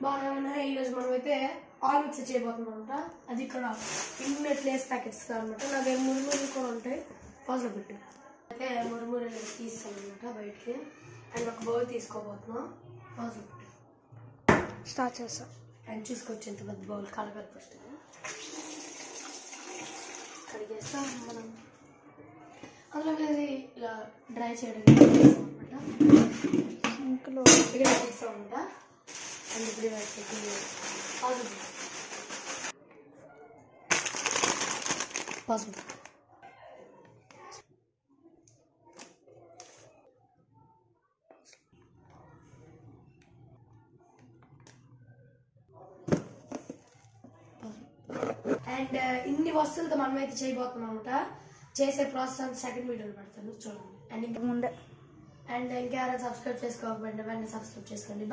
బాగానే ఉన్నాయి. ఈరోజు మనమైతే ఆల్ మిక్స్ చేయబోతున్నాం అనమాట. అది ఇక్కడ ఇండియన్ లేస్ ప్యాకెట్స్ అనమాట. నాకు మురుమురులు కూడా ఉంటాయి. ఫాస్ట్లో పెట్టు. అయితే మురుమురులు తీస్తాను అనమాట బయటికి. అండ్ ఒక బౌల్ తీసుకోబోతున్నాం. ఫాస్ట్లో పెట్టు. స్టార్ట్ చేస్తాం. అండ్ చూసుకొచ్చి ఎంత పెద్ద బౌల్ కడగాలి. ఫస్ట్ కడిగేస్తాం మనం. అందులో ఇలా డ్రై చేయడం అనమాట. ఇంకలో ఇక్కడ తీస్తాం అనమాట. అండ్ ఇప్పుడు పాసిబుల్ అండ్ ఇన్ని వస్తువులతో మనమైతే చేయబోతున్నాం అనమాట. చేసే ప్రాసెస్ సెకండ్ వీడియోలో పెడతాను చూడండి. అండ్ ఇంకా ముందే అండ్ ఇంకెవరైనా సబ్స్క్రైబ్ చేసుకోకపోతే వెంటనే సబ్స్క్రైబ్ చేసుకోండి.